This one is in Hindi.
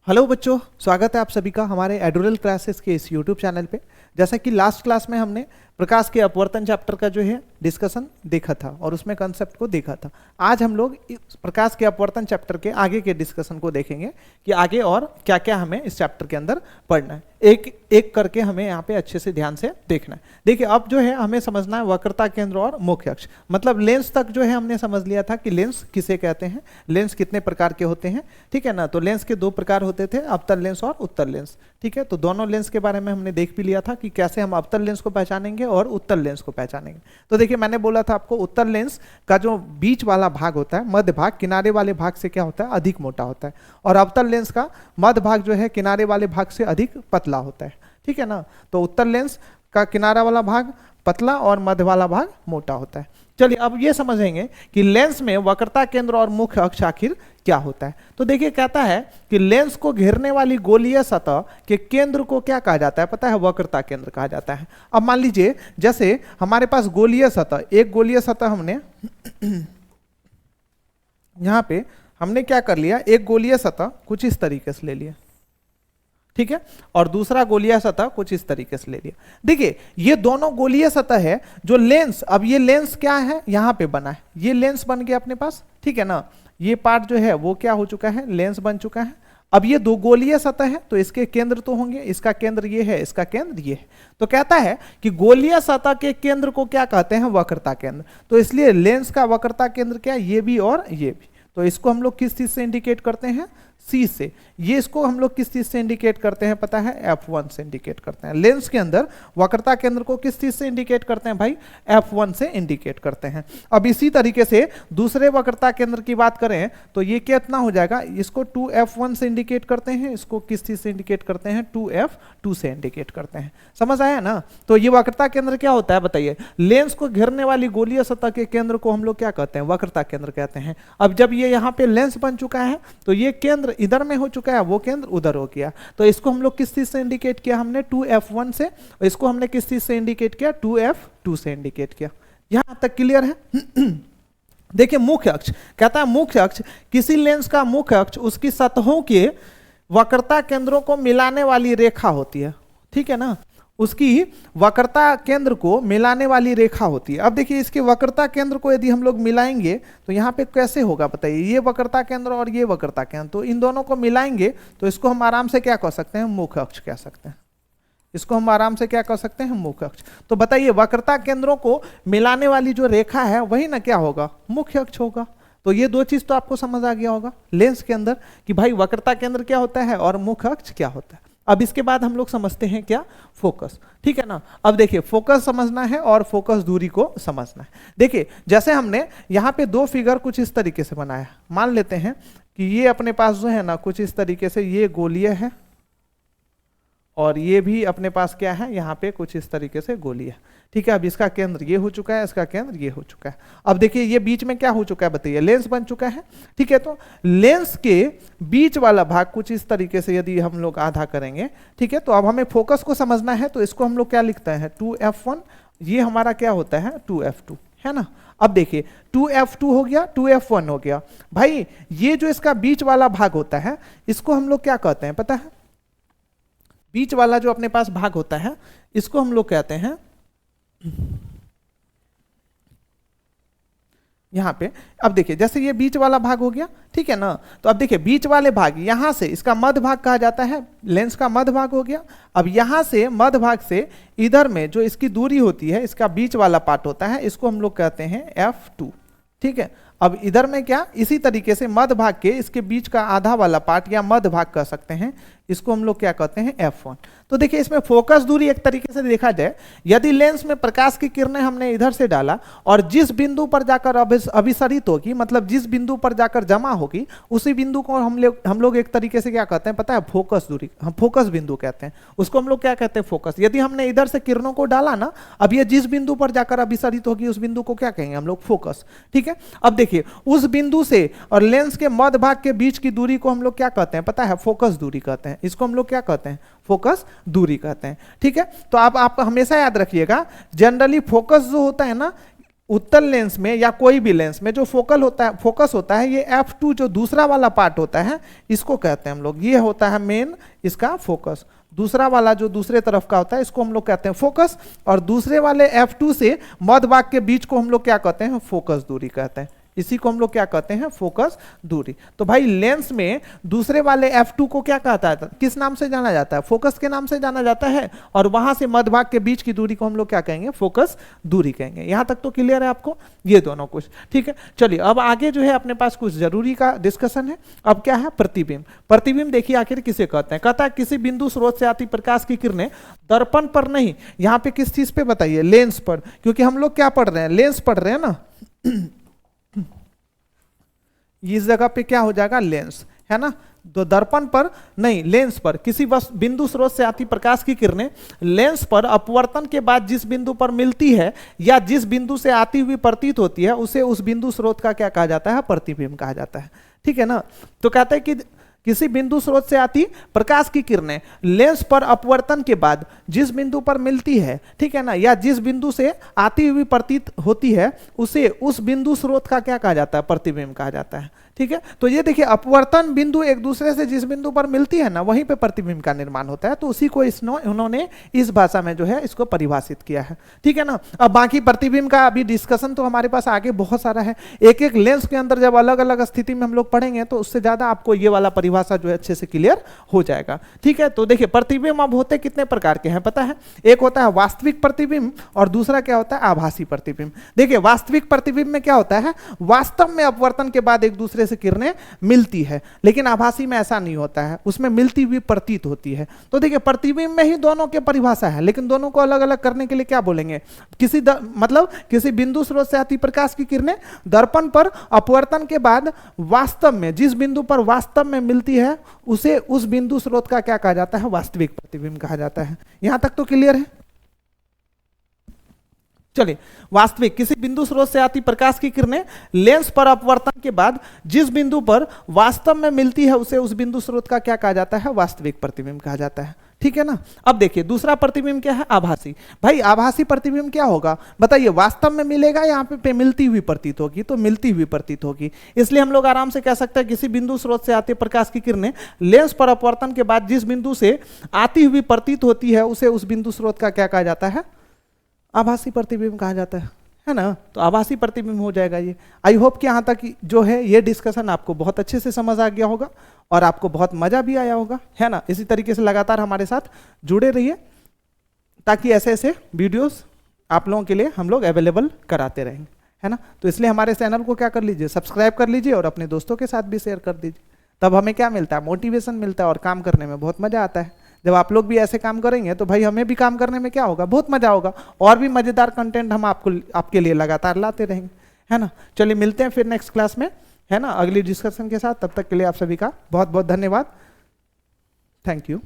हेलो बच्चों, स्वागत है आप सभी का हमारे एडोरल क्लासेस के इस यूट्यूब चैनल पे। जैसा कि लास्ट क्लास में हमने प्रकाश के अपवर्तन चैप्टर का जो है डिस्कशन देखा था और उसमें कंसेप्ट को देखा था। आज हम लोग इस प्रकाश के अपवर्तन चैप्टर के आगे के डिस्कशन को देखेंगे कि आगे और क्या क्या हमें इस चैप्टर के अंदर पढ़ना है। एक एक करके हमें यहाँ पे अच्छे से ध्यान से देखना है। देखिए, अब जो है हमें समझना है वक्रता केंद्र और मुख्य अक्ष, मतलब लेंस तक जो है हमने समझ लिया था कि लेंस किसे कहते हैं, लेंस कितने प्रकार के होते हैं, ठीक है ना। तो लेंस के दो प्रकार होते थे, अवतल लेंस और उत्तल लेंस, ठीक है। तो दोनों लेंस के बारे में हमने देख भी लिया था कि कैसे हम अवतल लेंस को पहचानेंगे और उत्तल लेंस को पहचानेंगे। तो देखिए, मैंने बोला था आपको उत्तल लेंस का जो बीच वाला भाग होता है, मध्य भाग, किनारे वाले भाग से क्या होता है, अधिक मोटा होता है, और अवतल लेंस का मध्य भाग जो है किनारे वाले भाग से अधिक पतला होता है, ठीक है ना। तो उत्तल लेंस का किनारा वाला भाग पतला और मध्य वाला भाग मोटा होता है। चलिए अब ये समझेंगे कि लेंस में वक्रता केंद्र और मुख्य अक्ष आखिर क्या होता है। तो देखिए, कहता है कि लेंस को घेरने वाली गोलीय सतह के केंद्र को क्या कहा जाता है, पता है, वक्रता केंद्र कहा जाता है। अब मान लीजिए जैसे हमारे पास गोलीय सतह, एक गोलीय सतह हमने यहां पे हमने क्या कर लिया, एक गोलीय सतह कुछ इस तरीके से ले लिया, ठीक है, और दूसरा गोलीय सतह कुछ इस तरीके से ले लिया। देखिए, ये दोनों गोलीय सतह है जो लेंस, अब ये लेंस क्या है, यहां पे बना है, ये लेंस बन गया अपने पास, ठीक है ना। ये पार्ट जो है वो क्या हो चुका है, लेंस बन चुका है। अब ये दो गोलीय सतह है तो इसके केंद्र तो होंगे, इसका केंद्र ये है, इसका केंद्र ये है। तो कहता है कि गोलीय सतह के केंद्र को क्या कहते हैं, वक्रता केंद्र। तो इसलिए लेंस का वक्रता केंद्र क्या है, ये भी और ये भी। तो इसको हम लोग किस चीज से इंडिकेट करते हैं, C से। ये इसको हम लोग किस चीज से इंडिकेट करते हैं, पता है, F1 से इंडिकेट करते हैं। लेंस के अंदर वक्रता केंद्र को किस चीज से इंडिकेट करते हैं भाई, F1 से इंडिकेट करते हैं। अब इसी तरीके से दूसरे वक्रता केंद्र की बात करें तो ये कितना हो जाएगा, इसको 2F1 से इंडिकेट करते हैं, इसको किस चीज से इंडिकेट करते हैं, 2F2 से इंडिकेट करते हैं। समझ आया ना। तो ये वक्रता केंद्र क्या होता है बताइए, लेंस को घेरने वाली गोलीय सतह के केंद्र को हम लोग क्या कहते हैं, वक्रता केंद्र कहते हैं। अब जब ये यहाँ पे लेंस बन चुका है तो ये केंद्र इधर में हो चुका है, वो केंद्र उधर हो गया। तो इसको हम लोग किस चीज से इंडिकेट किया, हमने 2F1 से, और इसको हमने किस चीज से इंडिकेट किया, 2F2 से इंडिकेट किया। यहां तक क्लियर है। देखिए, मुख्य अक्ष कहता है, मुख्य अक्ष किसी लेंस का मुख्य अक्ष उसकी सतहों के वक्रता केंद्रों को मिलाने वाली रेखा होती है, ठीक है ना। उसकी वक्रता केंद्र को मिलाने वाली रेखा होती है। अब देखिए, इसके वक्रता केंद्र को यदि हम लोग मिलाएंगे तो यहाँ पे कैसे होगा बताइए, ये वक्रता केंद्र और ये वक्रता केंद्र, तो इन दोनों को मिलाएंगे तो इसको हम आराम से क्या कह सकते हैं, मुख्य अक्ष कह सकते हैं। इसको हम आराम से क्या कह सकते हैं, मुख्य अक्ष। तो बताइए, वक्रता केंद्रों को मिलाने वाली जो रेखा है वही ना क्या होगा, मुख्य अक्ष होगा। तो ये दो चीज तो आपको समझ आ गया होगा लेंस के अंदर कि भाई वक्रता केंद्र क्या होता है और मुख्य अक्ष क्या होता है। अब इसके बाद हम लोग समझते हैं क्या, फोकस, ठीक है ना। अब देखिए, फोकस समझना है और फोकस दूरी को समझना है। देखिए, जैसे हमने यहाँ पे दो फिगर कुछ इस तरीके से बनाया, मान लेते हैं कि ये अपने पास जो है ना कुछ इस तरीके से ये गोलीय है और ये भी अपने पास क्या है, यहाँ पे कुछ इस तरीके से गोली है, ठीक है। अब इसका केंद्र ये हो चुका है, इसका केंद्र ये हो चुका है। अब देखिए, ये बीच में क्या हो चुका है बताइए, लेंस बन चुका है, ठीक है। तो लेंस के बीच वाला भाग कुछ इस तरीके से यदि हम लोग आधा करेंगे, ठीक है। तो अब हमें फोकस को समझना है, तो इसको हम लोग क्या लिखते हैं, 2F1, ये हमारा क्या होता है, 2F2, है ना। अब देखिए, 2F2 हो गया, 2F1 हो गया। भाई, ये जो इसका बीच वाला भाग होता है इसको हम लोग क्या कहते हैं पता है, बीच वाला जो अपने पास भाग होता है इसको हम लोग कहते हैं, यहां पे अब देखिए, जैसे ये बीच वाला भाग हो गया, ठीक है ना। तो अब देखिए, बीच वाले भाग यहां से, इसका मध्य भाग कहा जाता है, लेंस का मध्य भाग हो गया। अब यहां से मध्य भाग से इधर में जो इसकी दूरी होती है, इसका बीच वाला पार्ट होता है, इसको हम लोग कहते हैं F2, ठीक है। अब इधर में क्या, इसी तरीके से मध्य भाग के इसके बीच का आधा वाला पार्ट या मध्य भाग कह सकते हैं, इसको हम लोग क्या कहते हैं, F1। तो देखिए, इसमें फोकस दूरी एक तरीके से देखा जाए, यदि लेंस में प्रकाश की किरणें हमने इधर से डाला और जिस बिंदु पर जाकर अभिसरित होगी, मतलब जिस बिंदु पर जाकर जमा होगी, उसी बिंदु को हम लोग एक तरीके से क्या कहते हैं पता है, फोकस दूरी, हम फोकस बिंदु कहते हैं, उसको हम लोग क्या कहते हैं, फोकस। यदि हमने इधर से किरणों को डाला ना, अब ये जिस बिंदु पर जाकर अभिसरित होगी उस बिंदु को क्या कहेंगे हम लोग, फोकस, ठीक है। अब देखिए, उस बिंदु से और लेंस के मध्य भाग के बीच की दूरी को हम लोग क्या कहते हैं पता है, फोकस दूरी कहते हैं। इसको हम लोग क्या कहते हैं, फोकस दूरी कहते हैं, ठीक है। तो आप हमेशा याद रखिएगा, जनरली फोकस जो होता है ना, उत्तल लेंस में या कोई भी लेंस में जो फोकस होता है ये F2 जो दूसरा वाला पार्ट होता है इसको कहते हैं हम लोग, ये होता है मेन इसका फोकस। दूसरा वाला जो दूसरे तरफ का होता है इसको हम लोग कहते हैं फोकस, और दूसरे वाले F2 से मध्य भाग के बीच को हम लोग क्या कहते हैं, फोकस दूरी कहते हैं। इसी को हम लोग क्या कहते हैं, फोकस दूरी। तो भाई लेंस में दूसरे वाले F2 को क्या कहता है, किस नाम से जाना जाता है, फोकस के नाम से जाना जाता है, और वहां से मध्य भाग के बीच की दूरी को हम लोग क्या कहेंगे, फोकस दूरी कहेंगे। यहां तक तो क्लियर है आपको ये दोनों कुछ, ठीक है। चलिए अब आगे जो है अपने पास कुछ जरूरी का डिस्कशन है। अब क्या है, प्रतिबिंब। प्रतिबिंब देखिए आखिर किसे कहते हैं, कहता है किसी बिंदु स्रोत से आती प्रकाश की किरणें दर्पण पर नहीं, यहां पे किस चीज पे बताइए, लेंस पर, क्योंकि हम लोग क्या पढ़ रहे हैं, लेंस पढ़ रहे हैं ना। इस जगह पे क्या हो जाएगा, लेंस है ना, तो दर्पण पर नहीं, लेंस पर किसी बिंदु स्रोत से आती प्रकाश की किरणें लेंस पर अपवर्तन के बाद जिस बिंदु पर मिलती है या जिस बिंदु से आती हुई प्रतीत होती है उसे उस बिंदु स्रोत का क्या कहा जाता है, प्रतिबिंब कहा जाता है, ठीक है ना। तो कहते हैं कि किसी बिंदु स्रोत से आती प्रकाश की किरणें लेंस पर अपवर्तन के बाद जिस बिंदु पर मिलती है, ठीक है ना, या जिस बिंदु से आती हुई प्रतीत होती है उसे उस बिंदु स्रोत का क्या कहा जाता है, प्रतिबिंब कहा जाता है, ठीक है। तो ये देखिए अपवर्तन बिंदु एक दूसरे से जिस बिंदु पर मिलती है ना वहीं पे प्रतिबिंब का निर्माण होता है, तो उसी को उन्होंने इस भाषा में जो है इसको परिभाषित किया है, ठीक है ना। अब बाकी प्रतिबिंब का अभी डिस्कशन तो हमारे पास आगे बहुत सारा है, एक एक लेंस के अंदर जब अलग अलग स्थिति में हम लोग पढ़ेंगे तो उससे ज्यादा आपको ये वाला परिभाषा जो है अच्छे से क्लियर हो जाएगा, ठीक है। तो देखिए प्रतिबिंब अब होते कितने प्रकार के हैं पता है, एक होता है वास्तविक प्रतिबिंब और दूसरा क्या होता है, आभासी प्रतिबिंब। देखिए वास्तविक प्रतिबिंब में क्या होता है, वास्तव में अपवर्तन के बाद एक दूसरे से किरणें मिलती है, लेकिन आभासी में ऐसा नहीं होता है, उसमें मिलती हुई प्रतीत होती है। तो देखिए प्रतिबिंब में ही दोनों के परिभाषा है, लेकिन दोनों को अलग अलग करने के लिए क्या बोलेंगे, मतलब किसी बिंदु स्रोत से आती प्रकाश की किरणें दर्पण पर अपवर्तन के बाद वास्तव में जिस बिंदु पर वास्तव में मिलती है उसे उस बिंदु स्रोत का क्या कहा जाता है, वास्तविक प्रतिबिंब कहा जाता है। यहां तक तो क्लियर है। चलिए वास्तविक, किसी बिंदु स्रोत से आती प्रकाश की किरणें लेंस पर अपवर्तन के बाद जिस बिंदु पर वास्तव में मिलती है उसे उस बिंदु स्रोत का क्या कहा जाता है, वास्तविक प्रतिबिंब कहा जाता है, ठीक है ना। अब देखिए दूसरा प्रतिबिंब क्या है, आभासी। भाई आभासी प्रतिबिंब क्या होगा बताइए, वास्तव में मिलेगा, यहाँ पे मिलती हुई प्रतीत होगी, तो मिलती हुई प्रतीत होगी, इसलिए हम लोग आराम से कह सकते हैं किसी बिंदु स्रोत से आते प्रकाश की किरणें लेंस पर अपवर्तन के बाद जिस बिंदु से आती हुई प्रतीत होती है उसे उस बिंदु स्रोत का क्या कहा जाता है, आभासी प्रतिबिंब कहा जाता है ना। तो आभासी प्रतिबिंब हो जाएगा ये। आई होप कि यहाँ तक जो है ये डिस्कशन आपको बहुत अच्छे से समझ आ गया होगा और आपको बहुत मजा भी आया होगा, है ना। इसी तरीके से लगातार हमारे साथ जुड़े रहिए ताकि ऐसे ऐसे वीडियोस आप लोगों के लिए हम लोग अवेलेबल कराते रहेंगे, है ना। तो इसलिए हमारे चैनल को क्या कर लीजिए, सब्सक्राइब कर लीजिए और अपने दोस्तों के साथ भी शेयर कर दीजिए, तब हमें क्या मिलता है, मोटिवेशन मिलता है और काम करने में बहुत मजा आता है। जब आप लोग भी ऐसे काम करेंगे तो भाई हमें भी काम करने में क्या होगा, बहुत मजा होगा, और भी मजेदार कंटेंट हम आपके लिए लगातार लाते रहेंगे, है ना। चलिए मिलते हैं फिर नेक्स्ट क्लास में, है ना, अगली डिस्कशन के साथ। तब तक के लिए आप सभी का बहुत बहुत धन्यवाद, थैंक यू।